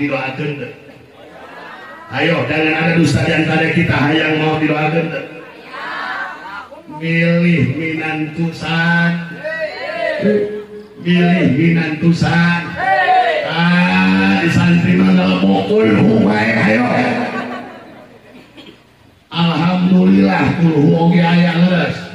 didoakeun teu? Ayo, dengan ada dusta di antara kita hayang mau didoakeun teu? Milih minantusan. Milih minantusan. Di santri mah ngelebokul wae ayo. Alhamdulillah kulhu oge aya leres.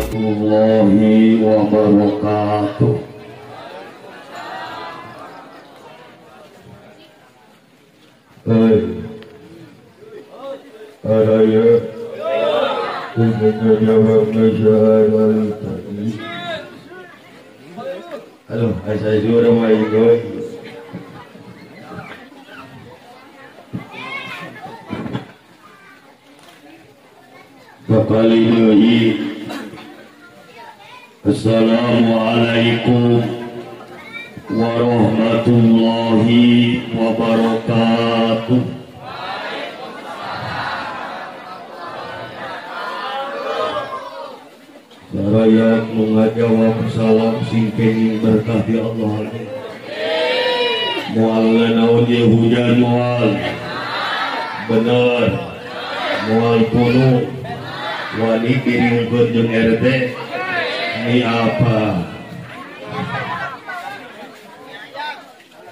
Warahmatullahi wabarakatuh. Ada ya. Kita jawab masalah tadi. Halo, saya juga mau ikut. Bakal ini. Assalamualaikum warahmatullahi wabarakatuh. Saya mengajawab salam singkeng berkah di Allah. Mual naon ye hujan mual. Bener. Mual penuh. Wani kirimkeun jeung RT. Ini apa?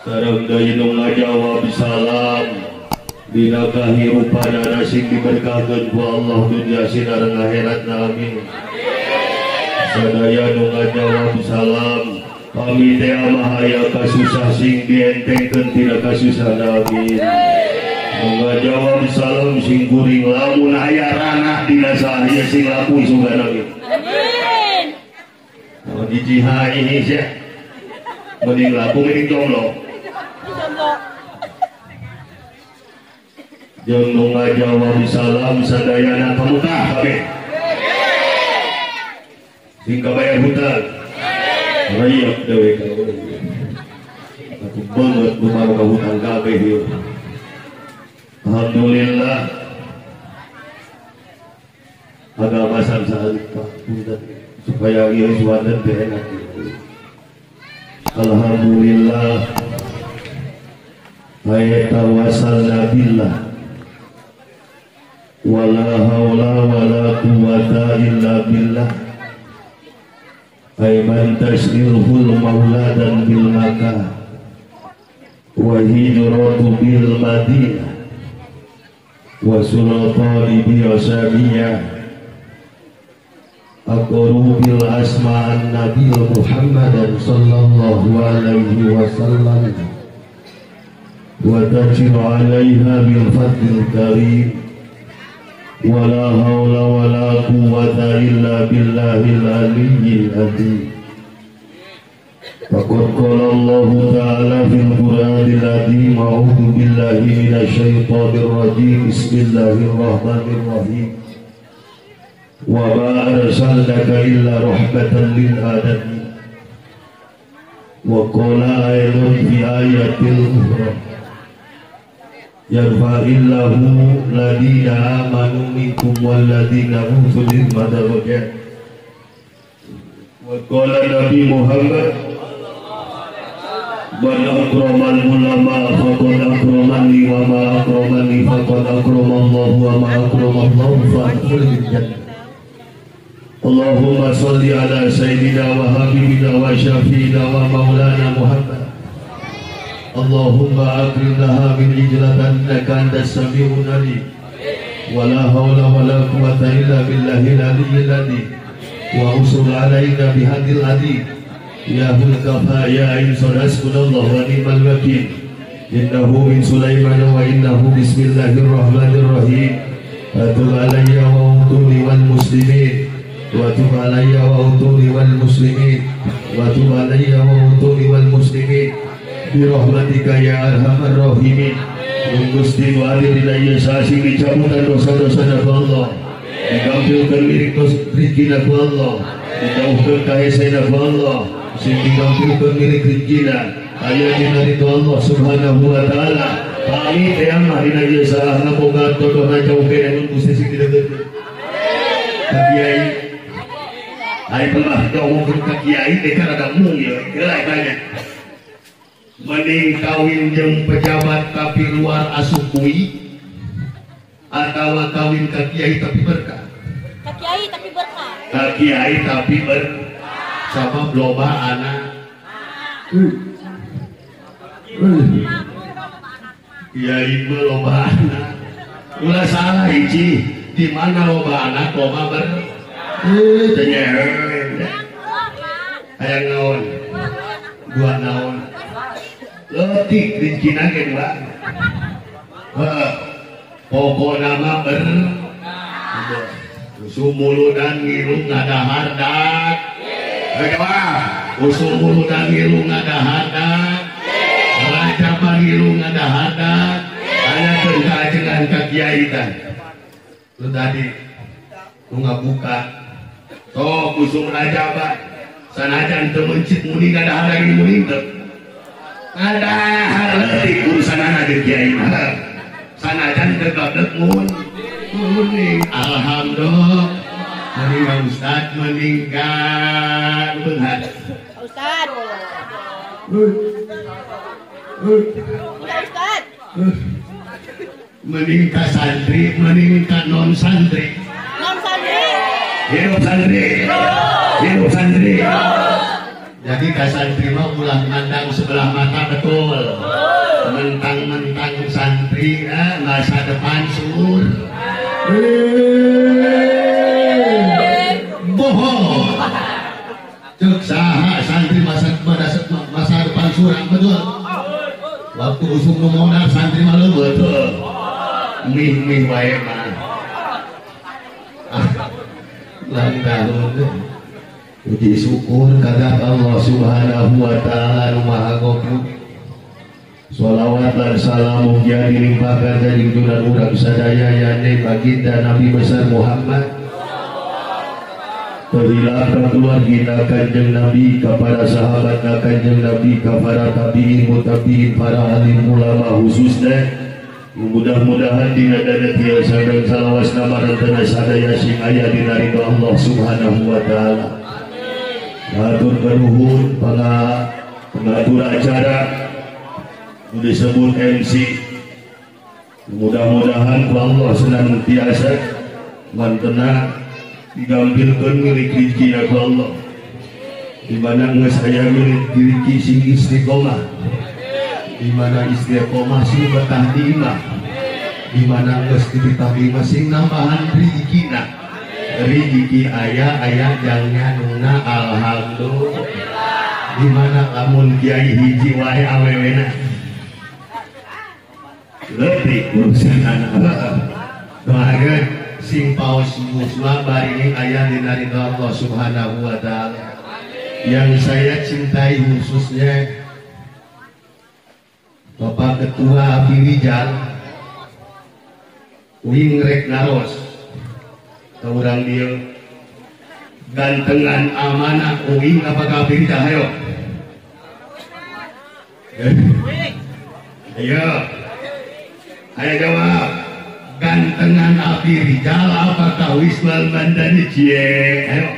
Sareng deui nu ngajawab salam dina kahirupan sing diberkahkeun ku Allah dunya sinareng akhiratna amin. Sadaya nu ngajawab salam kami teh amahaya kasusah sing dientengkeun tina kasusah amin. Nu ngajawab salam sing kuring lamun aya ranah dina sahaya sing laku sugana amin. Di jihad ini sih, mending laku mending jomblo. Jomblo ngajawab salam sadayana kamu tah kabeh. Sing kabayar hutang. Rayap dewe kalau. Aku banget bukan hutang kabeh ieu. Alhamdulillah. Agama salsalita punten. Supaya ia suadan enak. Alhamdulillah. Hai tawassalna billah. Wala haula wala quwwata illa billah. Hai man tasirhul mauladan bil makkah wa hijratu bil madinah wa sultani bi asamiyah. Aqru bil asma'an Nabi Muhammadan sallallahu alaihi wasallam wa tajiru alaiha bil fadlil karim wa la hawla wa la quwwata illa billahil aliyyil azim. Faqad qala Allah ta'ala fil Qur'anil azim a'udzu billahi minasy syaithanir rajim bismillahirrahmanirrahim. Wa ma arsalnaka illa rahmatan lil alamin. Wa qala ayatun fi ayatil ukhra yarfa'illahu ladina amanu minkum wal ladina utul ilma darajat. Wa qala Nabi Muhammad man akramal ulama faqad akramani wa ma akramani faqad akramallahu wa ma akramallahu faqad jannah. Allahumma salli ala sayyidina wa habibina wa syafiina wa maulana Muhammad. Allahumma akrimna min ijlatannaka antas sami'un alim. Wa la hawla wa la quwwata illa billahil aliyyil azim. Wa usul alaina bihadil adim. Ya hulkafa ya insun hasbunallah wa ni'mal wakil. Innahu min Sulaiman wa innahu bismillahirrahmanirrahim. Atub alayya wa utuli wal muslimin wa tub alayya wa utuli wal muslimin wa tub alayya wa utuli wal muslimin bi rahmatika ya arhamar rahimin. Gusti nu hadir dina ieu sasi dicabutan dosa-dosana ku Allah, digampilkeun lirik rezekina ku Allah, dijauhkeun kahesena ku Allah, sing digampilkeun lirik rezekina aya dina ridho Allah subhanahu wa ta'ala. Kami tayang mah dina ieu salahna boga dodohna jauhkeun anu Gusti sing dideukkeun ka kiai. Ai pernah jauhkeun ka kiai teh kan ada mung ya, geulai tanya. Mending kawin jeung pejabat tapi luar asuh kui atau kawin ka kiai tapi berkah? Ka kiai tapi berkah. Ka kiai tapi berkah. Sabab loba anak. Kiai mah loba anak. Ulah salah hiji, di mana loba anak loba berkah. Tanya hayang naon? Dua naon? Letik rincina ke dua. Pokok nama ber usumulu dan ngilu ngadahar dak. Usumulu dan ngilu ngadahar dak. Raja pangilu ngadahar dak. Aya keuntajengan ka kiai teh. Lu tadi lu ngabuka. Sok usum raja ba. Sanajan teu mencit muni ngadahar lagi muni teu. Ada haletik urusan anak di kiai mah sanajan tegak mun alhamdulillah mending Ustad meninggal beunghar Ustad Ustad mending ka santri mending ka non santri hidup santri jadi kasantri mah ulah mandang sebelah mata betul, mentang-mentang santri masa depan sur bohong. Cek saha santri masa depan surang betul. Waktu usum modal santri mah betul. Mih wae mah. Lantaran puji syukur kepada Allah subhanahu wa ta'ala Maha Goblok. Sholawat dan salam mugia dilimpahkan dari junjungan urang sadaya yakni baginda Nabi besar Muhammad. Terhilangkan keluarga kanjeng Nabi, kepada sahabat kanjeng Nabi, kepada tabi'in mutabi'in, para alim ulama khususnya. Mudah-mudahan dina dana tiasa dan salawas nama rantana sadaya sing aya dina ridho Allah subhanahu wa ta'ala. Atur keruhun pengatur acara disebut MC. Mudah-mudahan ku Allah senantiasa mantena digampilkeun milik rezeki ku Allah, di mana geus aya milik rezeki sing istiqomah, di mana istiqomah sing betah di imah, di mana geus dibetah di imah sing nambahan rezekina. Rezeki ayah jangan nuna alhamdulillah. Dimana lamun kiai hiji wae awewena lebih urusan anak doakeun sing paos muslim bari ini ayah dina ridho Allah subhanahu wa ta'ala. Yang saya cintai khususnya Bapak Ketua Abirijal Wingrek Naros. Orang dia gantengan amanah uing apakah berita ayo jawab gantengan Abi Rijal apakah Wismal Mandani cie ayo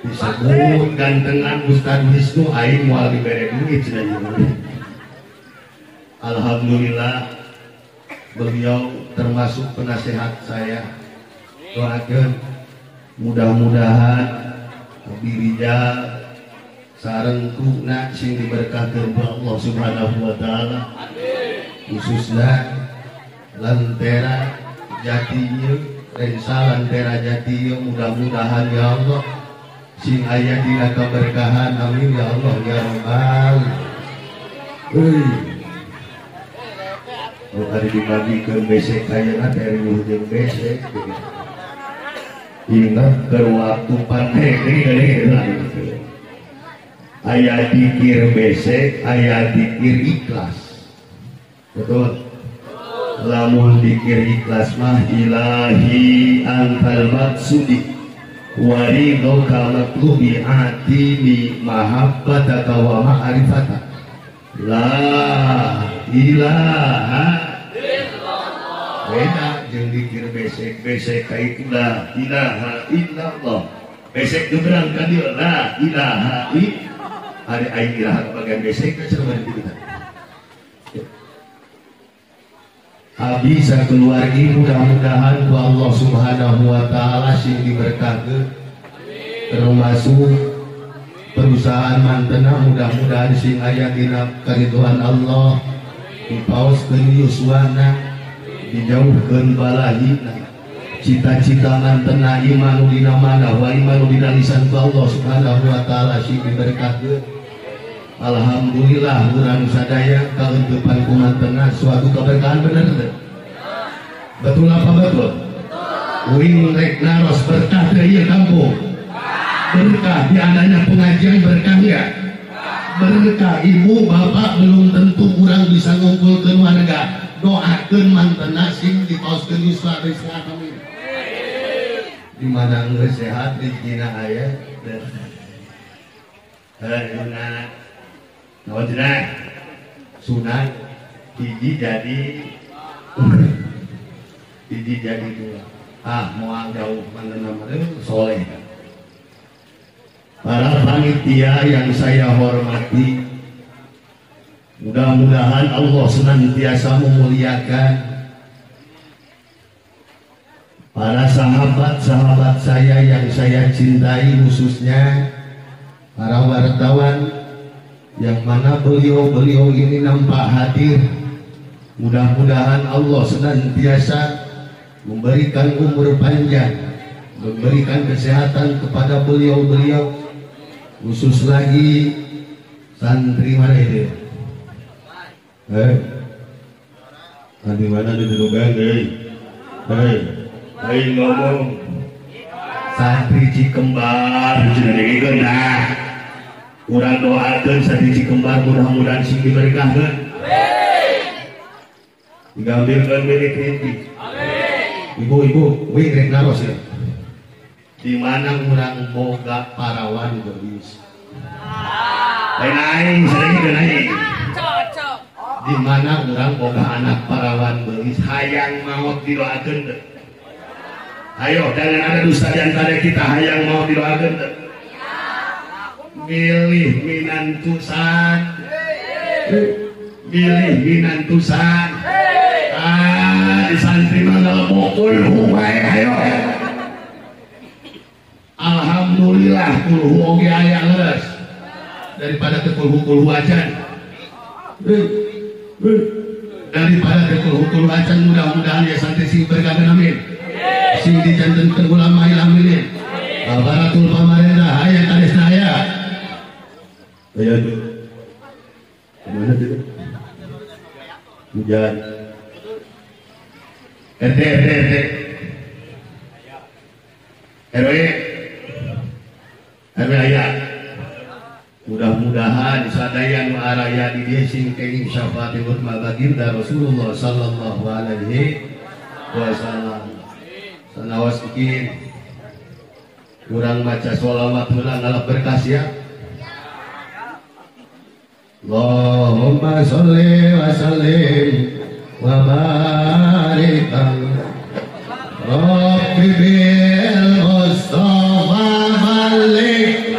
disebut gantengan Ustaz Wisnu aing moal dibere duit cenah. Alhamdulillah beliau termasuk penasehat saya. Doakeun mudah-mudahan Abi Rijal sarengkuna sing diberkahkeun ku Allah subhanahu wa ta'ala, khususnya lentera jatinya rensa lentera jatinya mudah-mudahan ya Allah sing aya dina keberkahan amin ya Allah ya rabbal. Hari dibagikan besek kayaknya dari ujung besek. Ingat ke waktu pandemi ayat dikir besek, ayat dikir ikhlas. Betul. Lamun dikir ikhlas mah ilahi antal maksudi waridhoka matlubi atini mahabbataka wa ma'rifataka la ilaha illallah. Beda jeung dikir besek kait la ilaha illallah. Besek gebrang ka dieu la ilaha illallah. Ari aing ilaha bagian besek ka cenah kita. Bisa keluargi mudah-mudahan ku Allah Subhanahu wa taala sing diberkakeun termasuk perusahaan mantena mudah-mudahan sing aya dina karidhoan Allah dipaoskeun yuswana dijauhkeun balahina cita-cita mantena imanu dina mana wa imanu dina lisan ku Allah Subhanahu wa taala sing diberkakeun. Alhamdulillah urang sadaya kauntupan kumantena suatu keberkahan bener teh. Betul apa betul? Uing rek naros berkah teh ieu kampung. Berkah di adanya pengajian berkah ya. Berkah ibu bapak belum tentu urang bisa ngumpulkeun warga. Doakeun mantena sing dipaoskeun yuswa amin. Di mana geus sehat rezekina aya. Nawajenah sunat hiji jadi dua. Moal jauh mantenna soleh. Para panitia yang saya hormati, mudah-mudahan Allah senantiasa memuliakan para sahabat-sahabat saya yang saya cintai, khususnya para wartawan yang mana beliau ini nampak hadir. Mudah-mudahan Allah senantiasa memberikan umur panjang, memberikan kesehatan kepada beliau-beliau, khusus lagi santri mana itu? Santri mana didudukan? Ngomong santri Cikembar, sudah digigena. Urang doakeun santri Cikembar mudah-mudahan sing diberkahkeun. Digambilkeun milik rinti. Ibu-ibu, wih rek naros ya. Di mana urang boga parawan geus. Lain sering geus. Cocok. Di mana urang boga anak parawan geus hayang maot didoakeun teh. Ayo, jangan ada dusta di antara kita hayang mau didoakeun teh. Milih minantusan, di santri mana mokul huwai ayo. Alhamdulillah kulhu oge aya leres daripada kulhu acan. Daripada kulhu acan mudah-mudahan ya santri sing berkah amin. Sing dijantenkeun ulama ilhamilin. Baratul pamarentah aya kadesna aya. Ayo tuh. Kemana tuh? Hujan. RT. RW aya. Mudah-mudahan sadaya nu araya di dieu sing kenging syafaatul baginda Rasulullah sallallahu alaihi wasallam. Sanaos bikin urang maca sholawat heula ngalap berkah ya. Allahumma sholli wa sallim wa barik Rabbi bil Mustafa balik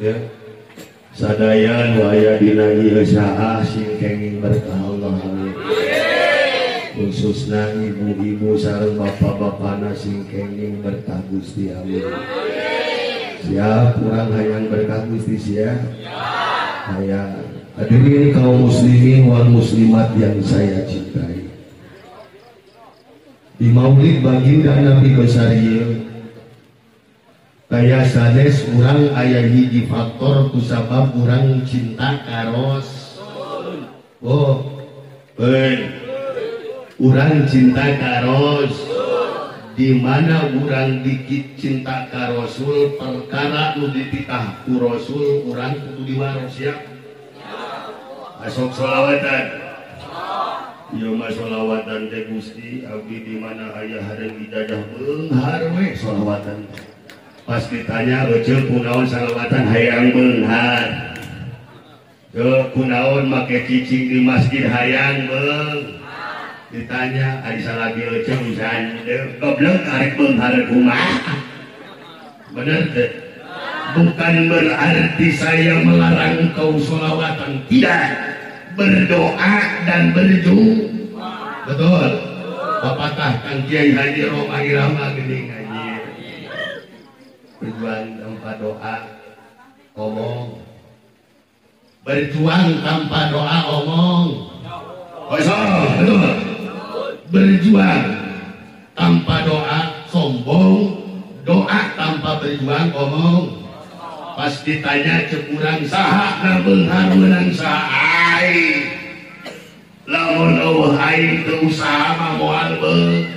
Ya. Sadayan waya dina ieu saha sing kenging berkah Allah. Khususna ibu-ibu sareng bapak-bapana sing kenging berkah Gusti Allah. Siap urang hayang berkah Gusti sia? Hayang. Hadirin kaum muslimin wal muslimat yang saya cintai. Di Maulid baginda Nabi besar ieu kaya sanes urang aya hiji faktor kusabab urang cinta karos. Oh, urang cinta karos. Di mana urang dikit cinta ka Rasul perkara nu dititah ku Rasul urang kudu diwaros ya. Asok sholawatan. Ieu mah sholawatan teh Gusti abdi di mana aya hareung ijazah beunghar we sholawatan. Pas ditanya euceul kunaon salawatan hayang beunghar. Teu kunaon make cicing di masjid hayang beung. Ditanya ari salagi euceul usahan goblok arek beunghar kumaha. Benar deh. Bukan berarti saya melarang kau sholawatan, tidak. Berdoa dan betul. Apakah Kang Kiai Haji Roma Irama gini ngaji berjuang tanpa doa omong, berjuang tanpa doa omong kosong, betul. Berjuang tanpa doa sombong, doa tanpa berjuang omong. Pas ditanya cekurang saha na beunghar meunang saha aing, lamun eueuh aing teu usaha mah moal beung,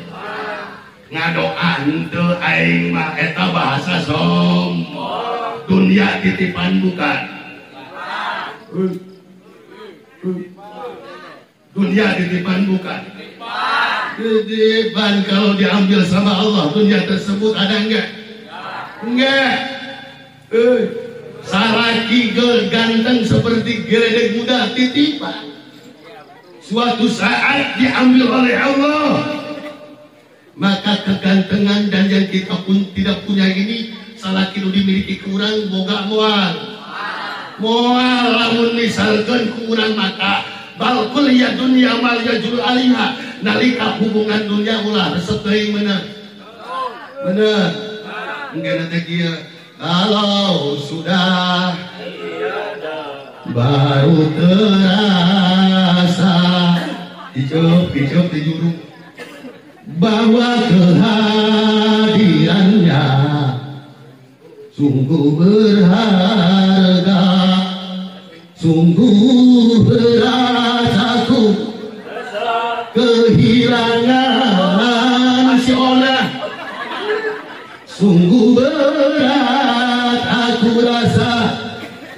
ngadoaan teu aing mah eta bahasa sombong. Dunia titipan bukan? Dunia titipan bukan? Titipan. Kalau diambil sama Allah, dunia tersebut ada enggak? Enggak. Saraki ganteng seperti geledek muda, titipan. Suatu saat diambil oleh Allah. Maka kegantengan dan yang kita pun tidak punya ini salah kilo dimiliki kurang boga moal lamun misalkan kurang maka balkul ya dunia mal ya jul alihah nalika hubungan dunia ulah resep teuing bener enggak nanti kia kalau sudah baru terasa hijau di jurung bahwa kehadirannya sungguh berharga, sungguh berat aku kehilangan si Ona, sungguh berat aku rasa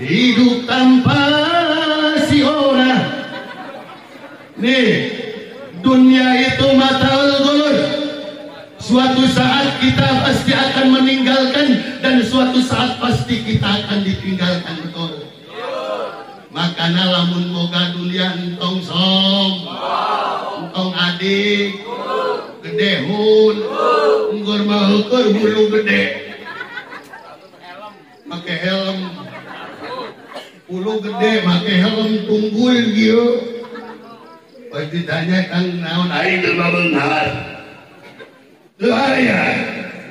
hidup tanpa si Ona. Nih, dunia itu matal gulur. Suatu saat kita pasti akan meninggalkan dan suatu saat pasti kita akan ditinggalkan, betul. Makanya lamun boga dunia entong entong adik gede hun nggur mah ukur bulu gede make helm bulu gede make helm tunggul gitu. Pas ditanya Kang naon aing teu beunghar. Doanya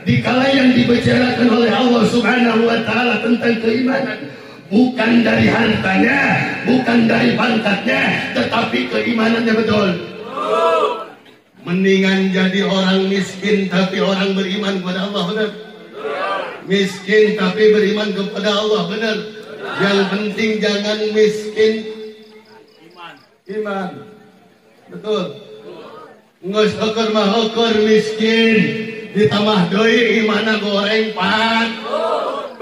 dikala yang dibicarakan oleh Allah Subhanahu wa taala tentang keimanan bukan dari hartanya, bukan dari pangkatnya, tetapi keimanannya, betul. Mendingan jadi orang miskin tapi orang beriman kepada Allah, benar. Miskin tapi beriman kepada Allah, benar. Yang penting jangan miskin iman. Betul. Ngeus eukeur mah eukeur miskin ditambah deui imana goreng pat.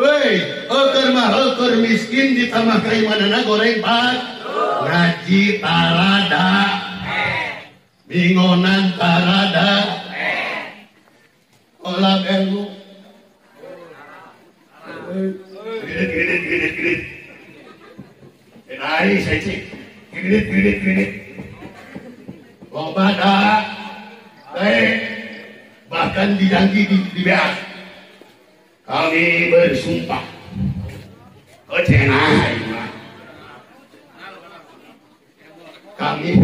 Hei, eukeur mah eukeur miskin ditambah keimanana goreng pat. Ngaji tarada, bingonan tarada, olah ilmu. Gede. Enai seci. Gede. Loba dah, bahkan dijanji di BA. Kami bersumpah, kecenai kami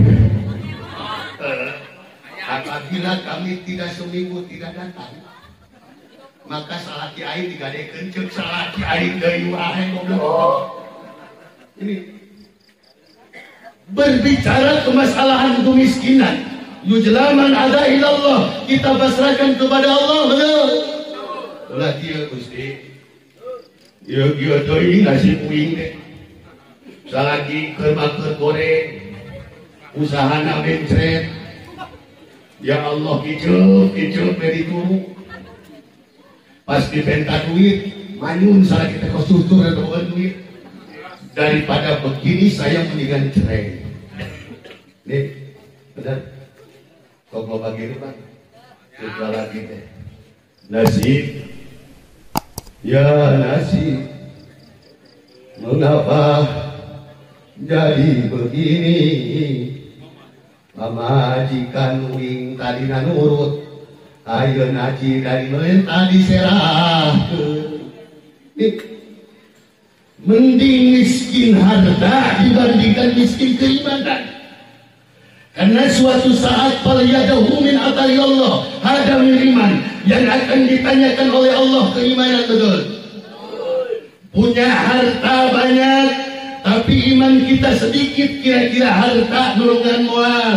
apabila kami tidak seminggu tidak datang, maka salaki aing digadekeun ceuk salaki aing deui wae goblok. Ini berbicara kemasalahan kemiskinan, yujlaman ada ilallah, kita pasrahkan kepada Allah, benar. Ulah kieu Gusti. Ieu teuing nasi puing teh. Salagi keur makan goreng, usahana mencret. Ya Allah kiceup beri turu. Pas dipenta duit, manyun salagi teh kosutur atau duit. Daripada begini saya mendingan cerai. Nih, benar. Kok mau bagi Bang? Kita lagi deh. Nasib, ya nasib. Mengapa jadi begini? Pamajikan wing tadi nurut, ayo naji dari lain tadi serah. Mending miskin harta dibandingkan miskin keimanan. Karena suatu saat falyadahu min atali Allah, ada miriman yang akan ditanyakan oleh Allah keimanan betul. Punya harta banyak tapi iman kita sedikit, kira-kira harta nulungan mual.